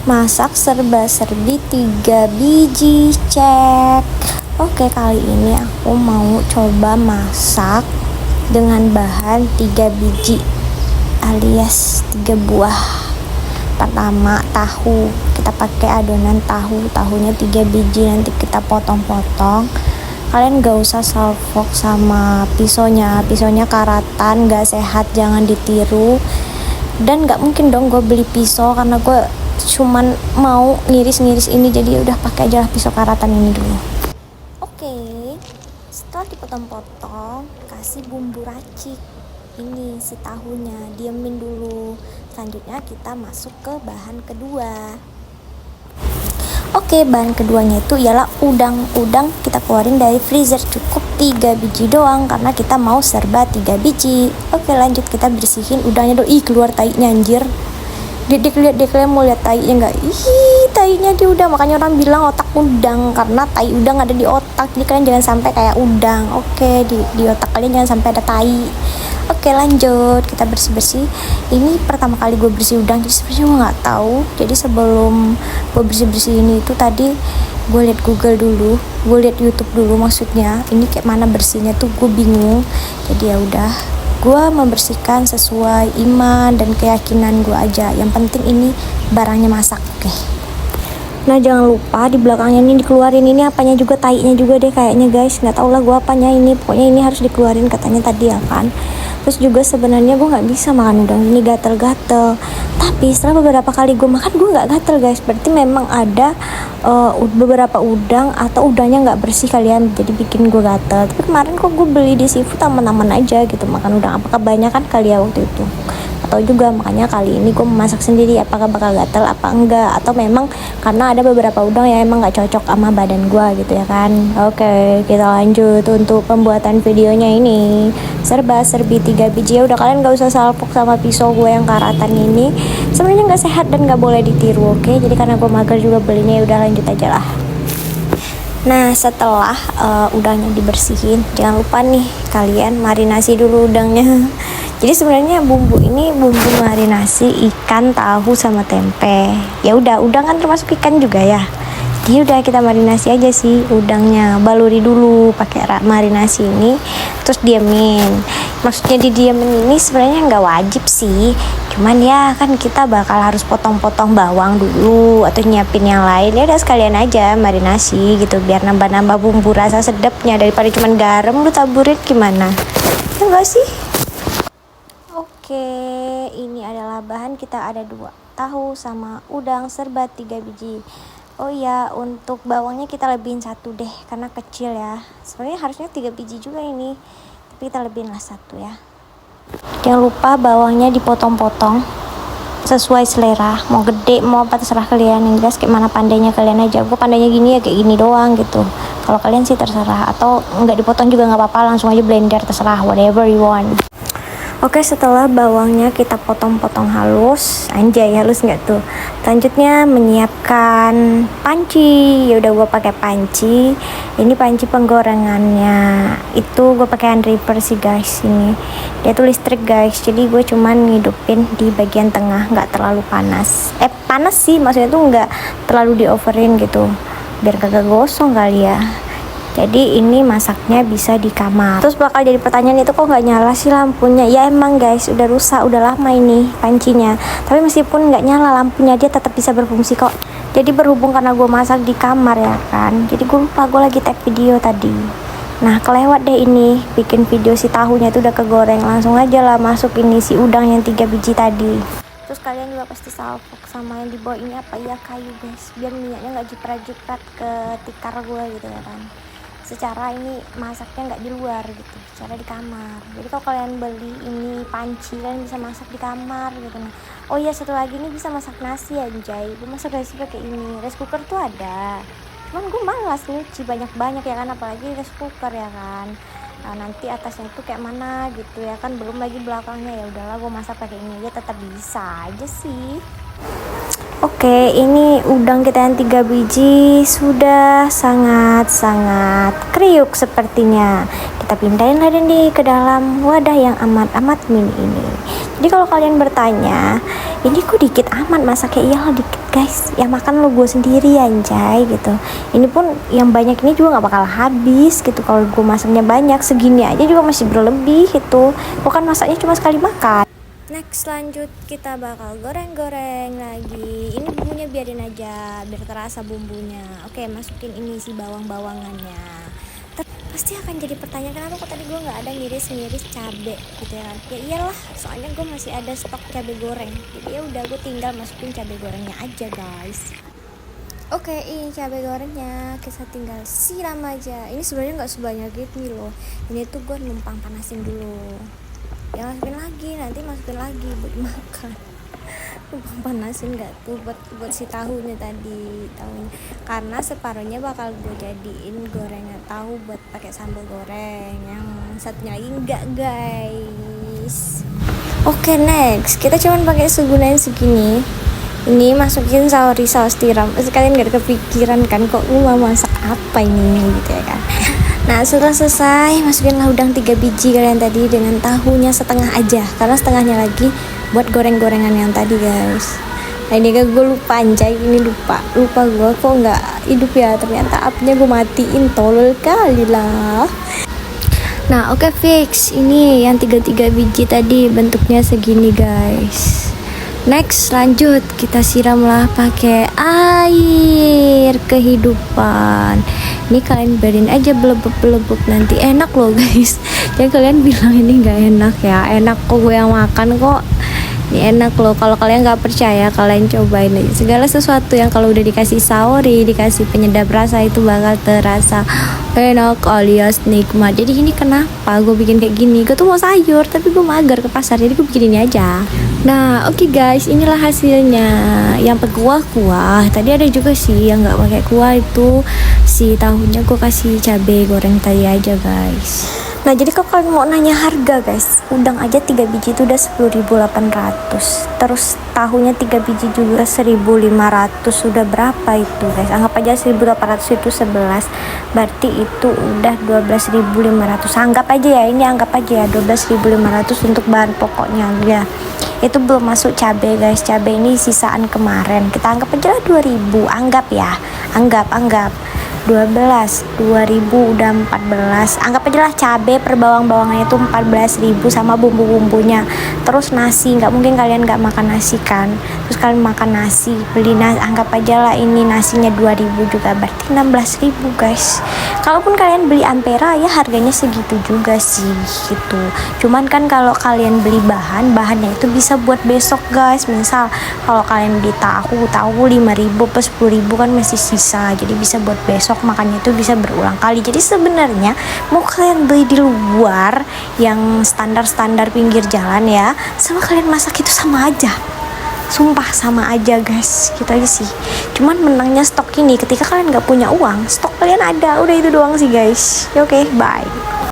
Masak serba-serbi 3 biji, cek. Oke, kali ini aku mau coba masak dengan bahan 3 biji alias 3 buah. Pertama, tahu. Kita pakai adonan tahunya 3 biji, nanti kita potong-potong. Kalian gak usah salfok sama pisaunya karatan, gak sehat, jangan ditiru. Dan gak mungkin dong gue beli pisau karena gue cuman mau ngiris-ngiris ini, jadi udah pakai aja pisau karatan ini dulu. Oke, setelah dipotong-potong, kasih bumbu racik. Ini si tahunya, diemin dulu. Selanjutnya kita masuk ke bahan kedua. Oke, bahan keduanya itu ialah udang kita keluarin dari freezer, cukup 3 biji doang karena kita mau serba 3 biji. Oke, lanjut kita bersihin udangnya. Keluar tainya anjir. Dek lihat, kalian mau lihat tainya nggak? Tainya di udang, makanya orang bilang otak udang karena tai udang ada di otak. Jadi kalian jangan sampai kayak udang. Oke, di otak kalian jangan sampai ada tai. Oke, lanjut kita bersih. Ini pertama kali gue bersih udang, jadi sebenarnya gue nggak tahu. Jadi sebelum gue bersih ini itu tadi gue liat Google dulu, gue liat YouTube dulu, maksudnya ini kayak mana bersihnya tuh gue bingung. Jadi ya udah, gue membersihkan sesuai iman dan keyakinan gue aja. Yang penting ini barangnya masak. Oke. Nah, jangan lupa di belakangnya ini dikeluarin, ini apanya juga, tainya juga deh kayaknya guys, nggak tau lah gue apanya ini, pokoknya ini harus dikeluarin katanya tadi ya kan. Terus juga sebenarnya gue nggak bisa makan udang ini, gatel-gatel. Tapi setelah beberapa kali gue makan, gue nggak gatel guys, berarti memang ada beberapa udang atau udangnya nggak bersih kalian, jadi bikin gue gatel. Tapi kemarin kok gue beli di seafood aman-aman aja gitu makan udang. Apakah kebanyakan kali ya waktu itu? Atau juga makanya kali ini gue memasak sendiri, apakah bakal gatel apa enggak, atau memang karena ada beberapa udang yang emang nggak cocok sama badan gue gitu ya kan. Oke, kita lanjut untuk pembuatan videonya ini. Serba-serbi 3 biji, ya udah, kalian gak usah salpok sama pisau gue yang karatan ini, sebenarnya nggak sehat dan nggak boleh ditiru. Oke, jadi karena gue mager juga belinya, ya udah lanjut aja lah. Nah, setelah udangnya dibersihin, jangan lupa nih kalian marinasi dulu udangnya. Jadi sebenarnya bumbu ini bumbu marinasi ikan, tahu sama tempe. Ya udah, udang kan termasuk ikan juga ya. Jadi udah kita marinasi aja sih udangnya, baluri dulu pakai marinasi ini, terus diamin. Maksudnya didiamin ini sebenarnya nggak wajib sih, cuman ya kan kita bakal harus potong-potong bawang dulu atau nyiapin yang lain, ya udah sekalian aja marinasi gitu biar nambah-nambah bumbu rasa sedapnya daripada cuman garam lu taburin, gimana ya enggak sih? Oke, ini adalah bahan kita, ada 2 tahu sama udang serba 3 biji. Oh iya, untuk bawangnya kita lebihin 1 deh karena kecil ya. Sebenarnya harusnya 3 biji juga ini, tapi kita lebihin lah 1 ya. Jangan lupa bawangnya dipotong-potong sesuai selera, mau gede mau apa terserah kalian, yang jelas kayak mana pandainya kalian aja. Gue pandainya gini ya, kayak gini doang gitu. Kalau kalian sih terserah, atau nggak dipotong juga nggak apa-apa, langsung aja blender, terserah, whatever you want. Oke, setelah bawangnya kita potong-potong halus, anjay halus nggak tuh? Selanjutnya menyiapkan panci. Ya udah, gue pakai panci. Ini panci penggorengannya itu gue pakai hand ripper sih guys. Ini dia tuh listrik guys, jadi gue cuman ngidupin di bagian tengah, nggak terlalu panas. Panas sih, maksudnya tuh nggak terlalu di overin gitu, biar kagak gosong kali ya. Jadi ini masaknya bisa di kamar. Terus bakal jadi pertanyaan, itu kok nggak nyala sih lampunya? Ya emang guys, udah rusak, udah lama ini pancinya. Tapi meskipun nggak nyala lampunya, dia tetap bisa berfungsi kok. Jadi berhubung karena gue masak di kamar ya kan, jadi gue lupa gue lagi tag video tadi. Nah, kelewat deh ini bikin video si tahunya itu udah kegoreng. Langsung aja lah masuk ini si udang yang 3 biji tadi. Terus kalian juga pasti salfok sama yang di bawah ini apa ya, kayu guys, biar minyaknya nggak jiprat-jiprat ke tikar gue gitu ya kan. Secara ini masaknya nggak di luar gitu, secara di kamar. Jadi kalau kalian beli ini panci, kalian bisa masak di kamar gitu. Nah, oh iya, satu lagi, ini bisa masak nasi anjay. Gue masak nasi pakai ini, rice cooker tuh ada, cuman gue malas nyuci banyak-banyak ya kan, apalagi rice cooker ya kan. Nah, nanti atasnya itu kayak mana gitu ya kan, belum lagi belakangnya. Ya udahlah, gue masak pakai ini aja, tetap bisa aja sih. Oke, ini udang kita yang 3 biji sudah sangat-sangat kriuk sepertinya. Kita pindahin lagi nih ke dalam wadah yang amat-amat mini ini. Jadi kalau kalian bertanya, ini kok dikit amat masaknya? Iyalah dikit guys, ya makan lo gue sendiri anjay gitu. Ini pun yang banyak ini juga gak bakal habis gitu. Kalau gue masaknya banyak, segini aja juga masih berlebih gitu. Bukan masaknya cuma sekali makan. Next, lanjut kita bakal goreng-goreng lagi. Ini bumbunya biarin aja biar terasa bumbunya. Oke, masukin ini si bawang-bawangannya. Pasti akan jadi pertanyaan, kenapa kok tadi gue nggak ada ngiris-ngiris cabe gitu ya kan? Ya iyalah, soalnya gue masih ada stok cabe goreng. Jadi ya udah, gue tinggal masukin cabe gorengnya aja guys. Oke, ini cabai gorengnya kita tinggal siram aja. Ini sebenarnya nggak sebanyak gitu loh. Ini tuh gue numpang panasin dulu. Ya masukin lagi, nanti masukin lagi buat makan. Numpang panasin nggak tuh buat si tahunya tadi, tahunya. Karena separuhnya bakal gue jadiin gorengan tahu buat pakai sambal goreng. Yang satunya lagi enggak guys. Oke, next kita cuman pakai segunain segini. Ini masukin saus tiram. Kalian gak ada kepikiran kan kok gue mau masak apa ini gitu ya kan. Nah setelah selesai, masukinlah udang 3 biji kalian tadi dengan tahunya setengah aja, karena setengahnya lagi buat goreng-gorengan yang tadi guys. Nah ini kan gue lupa anjay, ini lupa gue kok nggak hidup ya, ternyata apinya gue matiin, tolol kali lah. Nah oke, fix, ini yang 3 biji tadi bentuknya segini guys. Next, lanjut kita siramlah pakai air kehidupan. Ini kalian biarin aja belebuk nanti enak loh guys. Jangan kalian bilang ini nggak enak ya, enak kok, gue yang makan kok. Ini enak loh. Kalau kalian nggak percaya, kalian cobain aja. Segala sesuatu yang kalau udah dikasih saori, dikasih penyedap rasa, itu bakal terasa enak alias nikmat. Jadi ini kenapa gue bikin kayak gini, gue tuh mau sayur tapi gue mager ke pasar, jadi gue bikin ini aja. Nah oke guys, inilah hasilnya yang berkuah-kuah. Tadi ada juga sih yang nggak pakai kuah, itu si tahunya gue kasih cabai goreng tadi aja guys. Nah jadi kalau kalian mau nanya harga guys, udang aja 3 biji itu udah 10.800. Terus tahunya 3 biji juga 1.500. Sudah berapa itu guys? Anggap aja 1.800 itu 11. Berarti itu udah 12.500. Anggap aja ya, ini anggap aja ya 12.500 untuk bahan pokoknya ya. Itu belum masuk cabai guys. Cabai ini sisaan kemarin. Kita anggap aja lah 2.000. Anggap ya. Anggap 12, 2000 udah 14. Anggap aja lah cabai per bawang-bawangannya itu 14.000 sama bumbu-bumbunya. Terus nasi, nggak mungkin kalian nggak makan nasi kan. Terus kalian makan nasi, beli nasi, anggap aja lah ini nasinya 2.000 juga, berarti 16.000 guys. Kalaupun kalian beli Ampera ya harganya segitu juga sih gitu. Cuman kan kalau kalian beli bahannya itu bisa buat besok guys. Misal kalau kalian beli tahu 5.000 plus 10.000 kan masih sisa, jadi bisa buat besok, makannya itu bisa berulang kali. Jadi sebenarnya mau kalian beli di luar yang standar pinggir jalan ya, sama kalian masak itu sama aja. Sumpah sama aja guys, gitu aja sih. Cuman menangnya stok ini, ketika kalian gak punya uang, stok kalian ada, udah itu doang sih guys. Oke, bye.